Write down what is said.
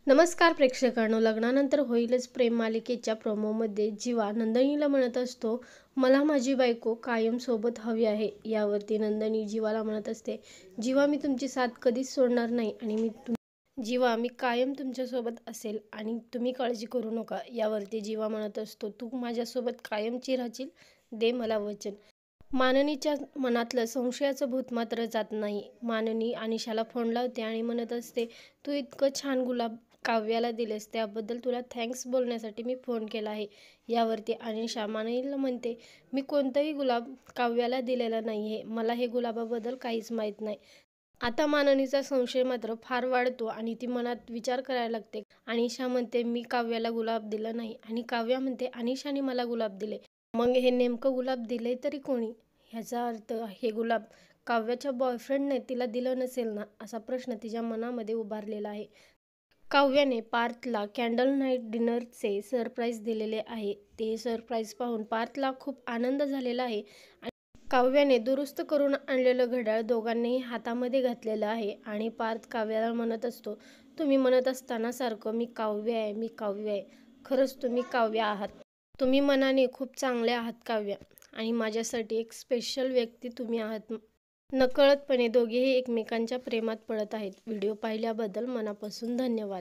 नमस्कार प्रेक्षकांनो, लग्नानंतर होईलच प्रेम मालिकेच्या प्रोमोमध्ये जीवा नंदिनीला म्हणत असतो, मला माझी बायको कायम सोबत हवी आहे. यावरती नंदिनी जीवाला म्हणत असते, जीवा मी तुमची साथ कधीच सोडणार नाही आणि जीवा मी कायम तुमच्यासोबत असेल आणि तुम्ही काळजी करू नका. यावरती जीवा म्हणत असतो, तू माझ्यासोबत कायमची राहशील, दे मला वचन. माननीच्या मनातलं संशयाचं भूत मात्र जात नाही. माननी अनिशाला फोन लावते आणि म्हणत असते, तू इतकं छान गुलाब काव्याला दिलेस त्याबद्दल तुला थँक्स बोलण्यासाठी मी फोन केला आहे. यावरती अनिशा माननीला म्हणते, मी कोणताही गुलाब काव्याला दिलेला नाही आहे. मला हे गुलाबाबद्दल काहीच माहीत नाही. आता माननीचा संशय मात्र फार वाढतो आणि ती मनात विचार करायला लागते. अनिशा म्हणते, मी काव्याला गुलाब दिला नाही आणि काव्या म्हणते, अनिशाने मला गुलाब दिले. मग हे नेमकं गुलाब दिले तरी कोणी? ह्याचा अर्थ हे गुलाब काव्याच्या बॉयफ्रेंडने तिला दिलं नसेल ना, असा प्रश्न तिच्या मनामध्ये उभारलेला आहे. काव्याने पार्थला कॅन्डल नाईट डिनरचे सरप्राईज दिलेले आहे. ते सरप्राईज पाहून पार्थला खूप आनंद झालेला आहे आणि काव्याने दुरुस्त करून आणलेलं घड्याळ दोघांनीही हातामध्ये घातलेलं आहे आणि पार्थ काव्याला म्हणत असतो, तुम्ही म्हणत असताना सारखं मी काव्य आहे, मी काव्य आहे. खरंच तुम्ही काव्य आहात. तुम्ही मनाने खूप चांगले आहात काव्या आणि माझ्यासाठी एक स्पेशल व्यक्ती तुम्ही आहात. नकळतपणे दोघेही एकमेकांच्या प्रेमात पडत आहेत. व्हिडिओ पाहिल्याबद्दल मनापासून धन्यवाद.